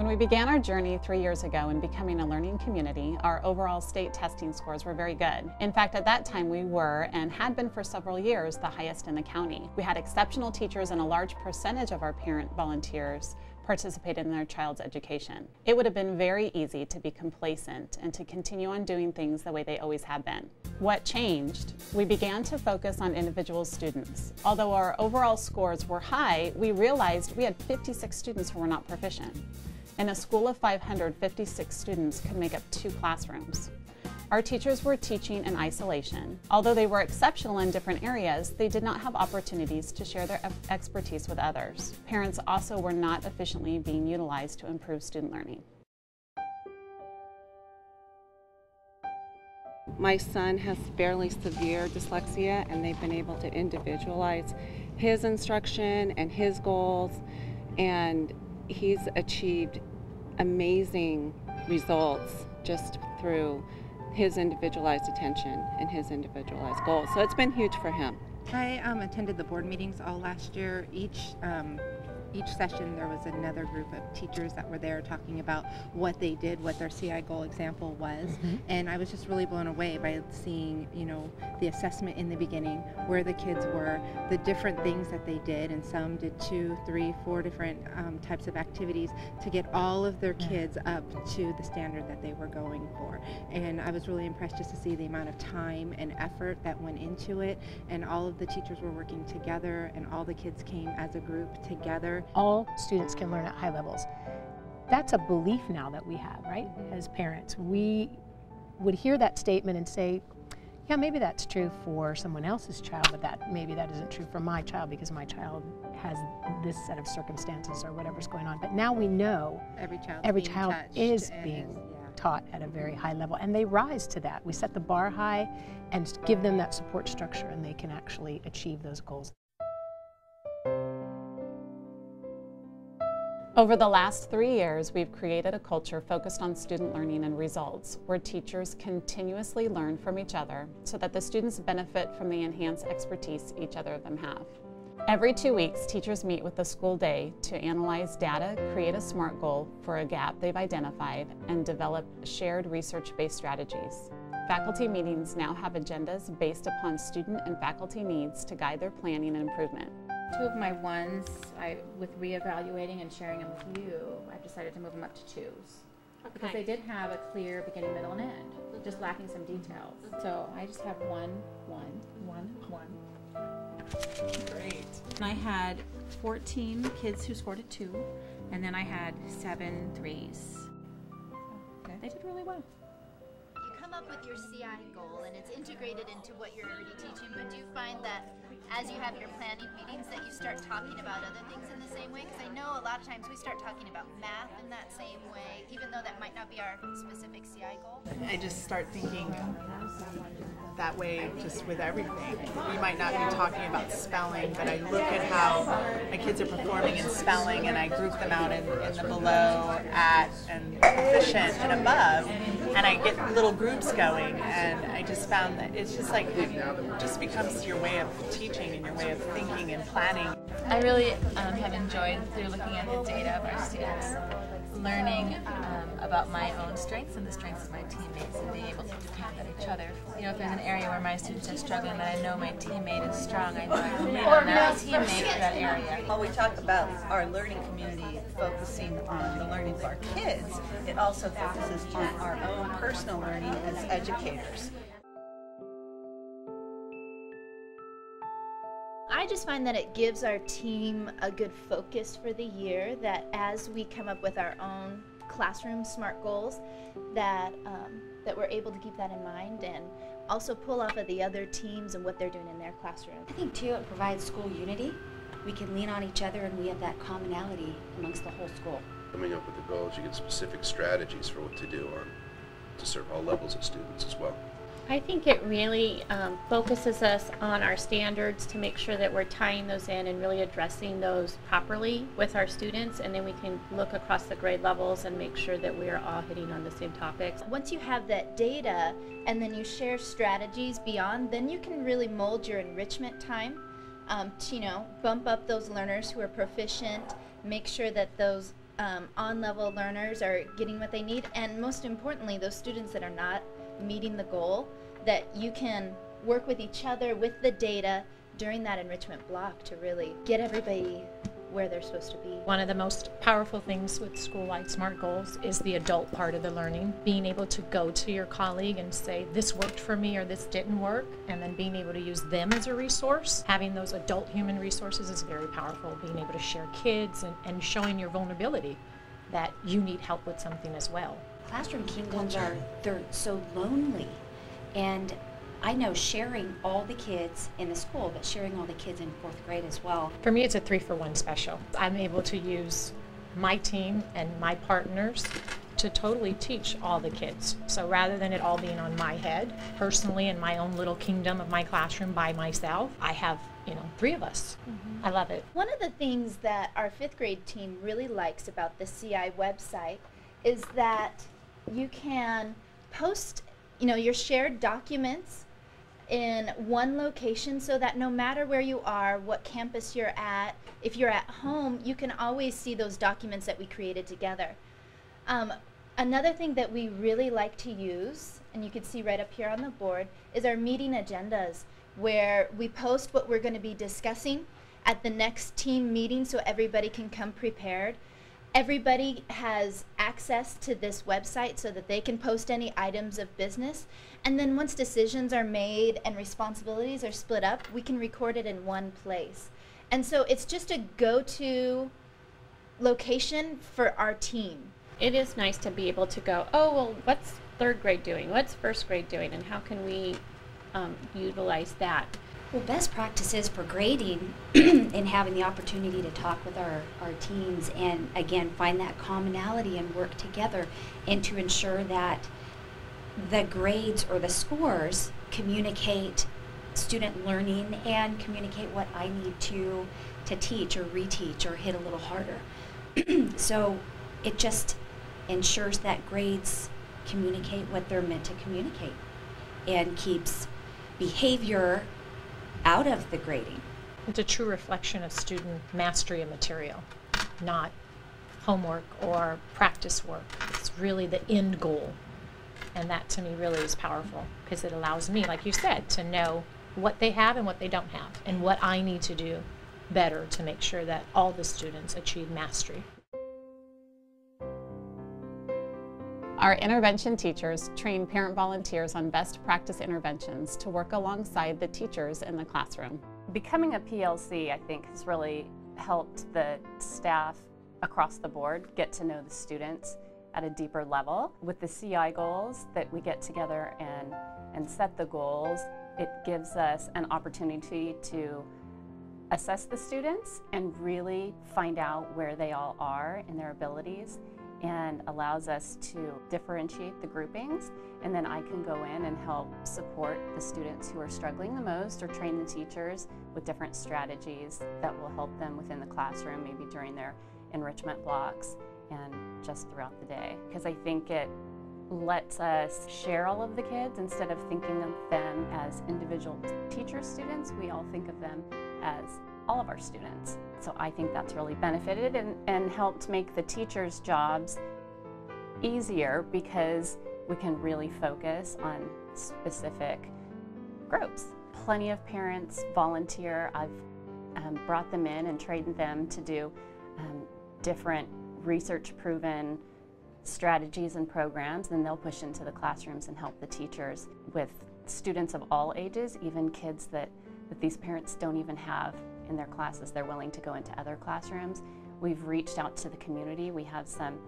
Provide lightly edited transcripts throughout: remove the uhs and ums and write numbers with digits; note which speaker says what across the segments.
Speaker 1: When we began our journey 3 years ago in becoming a learning community, our overall state testing scores were very good. In fact, at that time we were, and had been for several years, the highest in the county. We had exceptional teachers, and a large percentage of our parent volunteers participated in their child's education. It would have been very easy to be complacent and to continue on doing things the way they always have been. What changed? We began to focus on individual students. Although our overall scores were high, we realized we had 56 students who were not proficient. In a school of 500, 56 students could make up 2 classrooms. Our teachers were teaching in isolation. Although they were exceptional in different areas, they did not have opportunities to share their expertise with others. Parents also were not efficiently being utilized to improve student learning.
Speaker 2: My son has fairly severe dyslexia, and they've been able to individualize his instruction and his goals, and he's achieved amazing results just through his individualized attention and his individualized goals. So it's been huge for him.
Speaker 3: I attended the board meetings all last year. Each session there was another group of teachers that were there talking about what they did, what their CI goal example was, and I was just really blown away by seeing, the assessment in the beginning, where the kids were, the different things that they did, and some did 2, 3, 4 different types of activities to get all of their kids up to the standard that they were going for. And I was really impressed just to see the amount of time and effort that went into it, and all of the teachers were working together, and all the kids came as a group together.
Speaker 4: All students can learn at high levels. That's a belief now that we have, right? As parents, we would hear that statement and say, yeah, maybe that's true for someone else's child, but maybe that isn't true for my child because my child has this set of circumstances or whatever's going on. But now we know every child is being taught at a very high level, and they rise to that. We set the bar high and give them that support structure, and they can actually achieve those goals.
Speaker 1: Over the last 3 years, we've created a culture focused on student learning and results, where teachers continuously learn from each other so that the students benefit from the enhanced expertise each other of them have. Every 2 weeks, teachers meet with the school day to analyze data, create a SMART goal for a gap they've identified, and develop shared research-based strategies. Faculty meetings now have agendas based upon student and faculty needs to guide their planning and improvement.
Speaker 5: 2 of my ones, with reevaluating and sharing them with you, I've decided to move them up to 2s. Because they did have a clear beginning, middle, and end, just lacking some details. So I just have 1, 1, 1, 1.
Speaker 6: Great. And I had 14 kids who scored a 2, and then I had 7 3s. They did really well.
Speaker 7: You come up with your CI goal, and it's integrated into what you're already teaching, but do you find that as you have your planning meetings that you start talking about other things in the same way? Because I know a lot of times we start talking about math in that same way, even though that might not be our specific CI goal.
Speaker 8: I just start thinking that way just with everything. We might not be talking about spelling, but I look at how my kids are performing in spelling, and I group them out in the below, at, and proficient, and above, and I get little groups going, and I just found that it's just like, it just becomes your way of teaching and your way of thinking and planning.
Speaker 9: I really have enjoyed, through looking at the data of our students, learning about my own strengths and the strengths of my teammates, and being able to depend on each other. If there's an area where my students are struggling that I know my teammate is strong, I know I can lean on that teammate for that area.
Speaker 10: While we talk about our learning community focusing on the learning of our kids, it also focuses on our own personal learning as educators.
Speaker 7: I just find that it gives our team a good focus for the year, that as we come up with our own classroom SMART goals, that we're able to keep that in mind and also pull off of the other teams and what they're doing in their classroom.
Speaker 11: I think too it provides school unity. We can lean on each other, and we have that commonality amongst the whole school.
Speaker 12: Coming up with the goals, you get specific strategies for what to do to serve all levels of students as well.
Speaker 13: I think it really focuses us on our standards to make sure that we're tying those in and really addressing those properly with our students, and then we can look across the grade levels and make sure that we are all hitting on the same topics.
Speaker 7: Once you have that data and then you share strategies beyond, then you can really mold your enrichment time to, bump up those learners who are proficient, make sure that those on-level learners are getting what they need, and most importantly, those students that are not meeting the goal, that you can work with each other with the data during that enrichment block to really get everybody where they're supposed to be.
Speaker 14: One of the most powerful things with school-wide SMART goals is the adult part of the learning. Being able to go to your colleague and say, this worked for me or this didn't work, and then being able to use them as a resource. Having those adult human resources is very powerful. Being able to share kids and showing your vulnerability that you need help with something as well.
Speaker 11: Classroom kingdoms they're so lonely, and I know sharing all the kids in the school, but sharing all the kids in 4th grade as well.
Speaker 14: For me, it's a 3-for-1 special. I'm able to use my team and my partners to totally teach all the kids. So rather than it all being on my head, personally in my own little kingdom of my classroom by myself, I have, 3 of us. I love it.
Speaker 7: One of the things that our 5th grade team really likes about the CI website is that you can post, your shared documents in one location, so that no matter where you are, what campus you're at, if you're at home, you can always see those documents that we created together. Another thing that we really like to use, and you can see right up here on the board, is our meeting agendas, where we post what we're going to be discussing at the next team meeting so everybody can come prepared. Everybody has access to this website so that they can post any items of business. And then once decisions are made and responsibilities are split up, we can record it in one place. And so it's just a go-to location for our team.
Speaker 13: It is nice to be able to go, oh, well, what's 3rd grade doing? What's 1st grade doing? And how can we utilize that?
Speaker 11: Well, best practices for grading and having the opportunity to talk with our teams and, again, find that commonality and work together, and to ensure that the grades or the scores communicate student learning and communicate what I need to teach or reteach or hit a little harder. So it just ensures that grades communicate what they're meant to communicate and keeps behavior out of the grading.
Speaker 14: It's a true reflection of student mastery of material, not homework or practice work. It's really the end goal. And that to me really is powerful, because it allows me, like you said, to know what they have and what they don't have, and what I need to do better to make sure that all the students achieve mastery.
Speaker 1: Our intervention teachers train parent volunteers on best practice interventions to work alongside the teachers in the classroom.
Speaker 15: Becoming a PLC, I think, has really helped the staff across the board get to know the students at a deeper level. With the CI goals, that we get together and set the goals, it gives us an opportunity to assess the students and really find out where they all are in their abilities, and allows us to differentiate the groupings, and then I can go in and help support the students who are struggling the most, or train the teachers with different strategies that will help them within the classroom, maybe during their enrichment blocks and just throughout the day. Because I think it lets us share all of the kids instead of thinking of them as individual teacher students. We all think of them as all of our students. So I think that's really benefited and helped make the teachers' jobs easier, because we can really focus on specific groups. Plenty of parents volunteer. I've brought them in and trained them to do different research-proven strategies and programs, and they'll push into the classrooms and help the teachers with students of all ages, even kids that these parents don't even have in their classes. They're willing to go into other classrooms. We've reached out to the community. We have some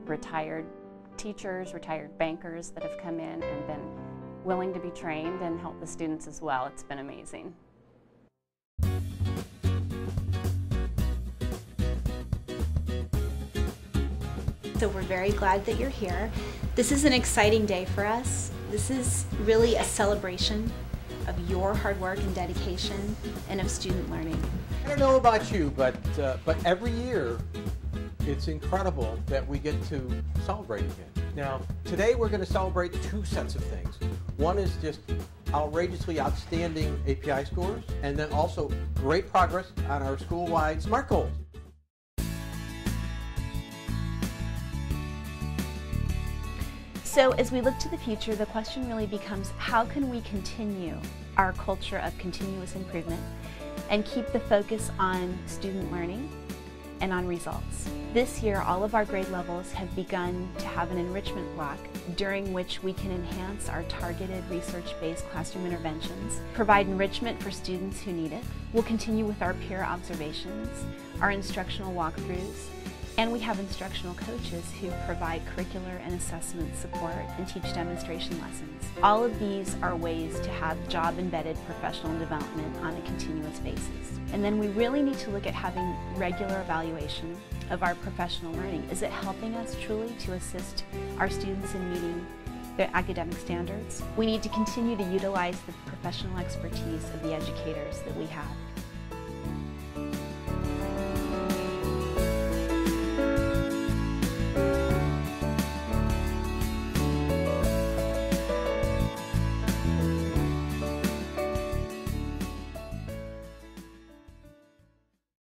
Speaker 15: retired teachers, retired bankers that have come in and been willing to be trained and help the students as well. It's been amazing.
Speaker 16: So we're very glad that you're here. This is an exciting day for us. This is really a celebration of your hard work and dedication and of student learning.
Speaker 17: I don't know about you, but every year it's incredible that we get to celebrate again. Now, today we're going to celebrate two sets of things. One is just outrageously outstanding API scores, and then also great progress on our school-wide SMART goals.
Speaker 16: So as we look to the future, the question really becomes, how can we continue our culture of continuous improvement and keep the focus on student learning and on results? This year, all of our grade levels have begun to have an enrichment block during which we can enhance our targeted research-based classroom interventions, provide enrichment for students who need it. We'll continue with our peer observations, our instructional walkthroughs, and we have instructional coaches who provide curricular and assessment support and teach demonstration lessons. All of these are ways to have job-embedded professional development on a continuous basis. And then we really need to look at having regular evaluation of our professional learning. Is it helping us truly to assist our students in meeting their academic standards? We need to continue to utilize the professional expertise of the educators that we have.